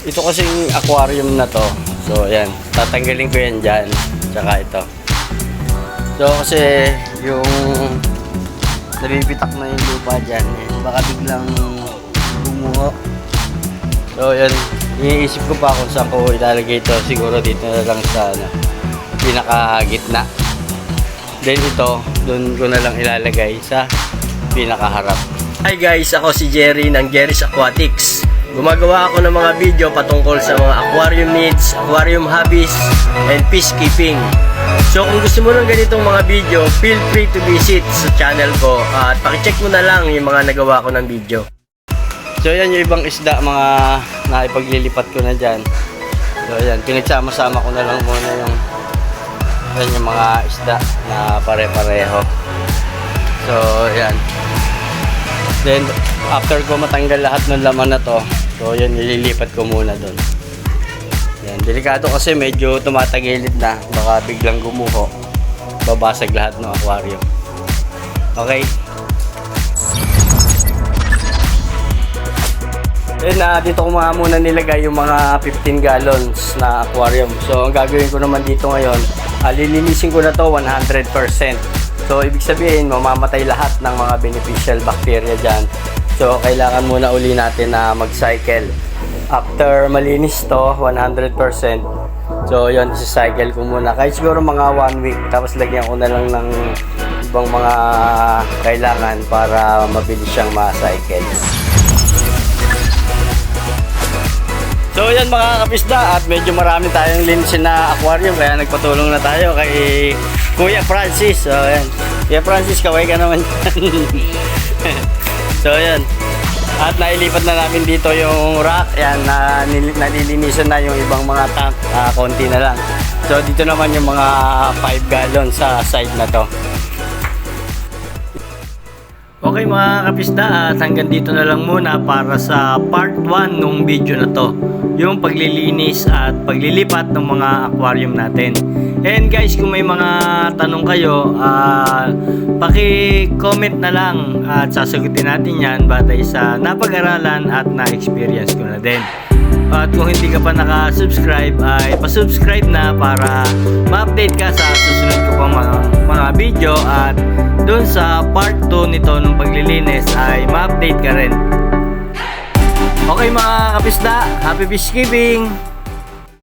Ito kasing aquarium na to. So, ayan. Tatanggalin ko yan dyan. Tsaka ito. So, kasi yung nabibitak na yung lupa dyan. Baka biglang bumuho. So, ayan. Iniisip ko pa kung saan ko ilalagay ito. Siguro dito na lang sa pinaka-gitna. Then ito, doon ko na lang ilalagay sa pinaka-harap. Hi guys, ako si Jerry ng Jerry's Aquatics. Gumagawa ako ng mga video patungkol sa mga aquarium needs, aquarium hobbies, and peacekeeping. So kung gusto mo ng ganitong mga video, feel free to visit sa channel ko at pakicheck mo na lang yung mga nagawa ko ng video. So yan yung ibang isda, mga naipaglilipat ko na dyan. So yan, pinagsama-sama ko na lang muna yung mga isda na pare-pareho. So yan. Then after ko matanggal lahat ng laman na to, so yan, nililipat ko muna doon. Yan, delikado kasi medyo tumatagilid na, baka biglang gumuho, babasag lahat ng aquarium. Okay. Then dito ko muna nilagay yung mga 15 gallons na aquarium. So ang gagawin ko naman dito ngayon, lilinisin ko na to 100%. So ibig sabihin, mamamatay lahat ng mga beneficial bacteria dyan. So kailangan muna uli natin na mag-cycle. After malinis to 100%, so yun, isa-cycle ko muna kahit siguro mga 1 week, tapos lagyan ko na lang ng ibang mga kailangan para mabilis siyang ma-cycle. So yan mga kapisda, at medyo marami tayong linisin na aquarium, kaya nagpatulong na tayo kay Kuya Francis. So yan, Kuya Francis, kaway ka naman. So yan, at nailipat na namin dito yung rack. Yan, nalilinisan na yung ibang mga tank, konti na lang. So dito naman yung mga 5 gallon sa side na to. Okay mga kapisda, at hanggang dito na lang muna para sa part 1 nung video na to, yung paglilinis at paglilipat ng mga aquarium natin. And guys, kung may mga tanong kayo, paki-comment na lang at sasagutin natin yan batay sa napag-aralan at na-experience ko na din. At kung hindi ka pa naka-subscribe, ay pa-subscribe na para ma-update ka sa susunod ko pang mga video, at doon sa part 2 nito ng paglilinis ay ma-update ka rin. Okay mga kapisda, happy peacekeeping!